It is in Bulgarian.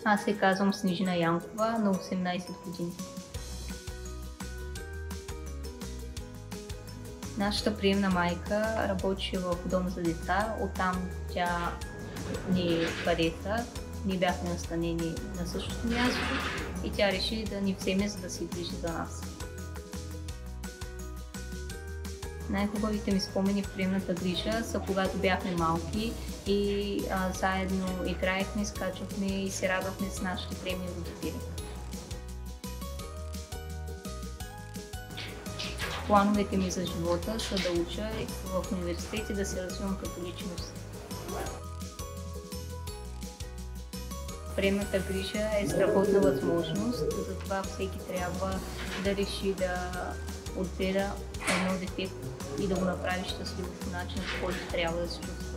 Аз се казвам Снежина Янкова, на 18 години. Нашата приемна майка работеше в дом за деца, оттам тя ни хареса, ние бяхме настанени на същото място и тя реши да ни вземе, за да се грижи за нас. Най-хубавите ми спомени в приемната грижа са когато бяхме малки и заедно играехме, скачахме и се радвахме с нашите приемни родители. Плановете ми за живота са да уча в университет и да се развивам като личност. Приемната грижа е страхотна възможност, затова всеки трябва да реши да отгледа едно дете и да го направи щастливо по начин, по който трябва да се чувства.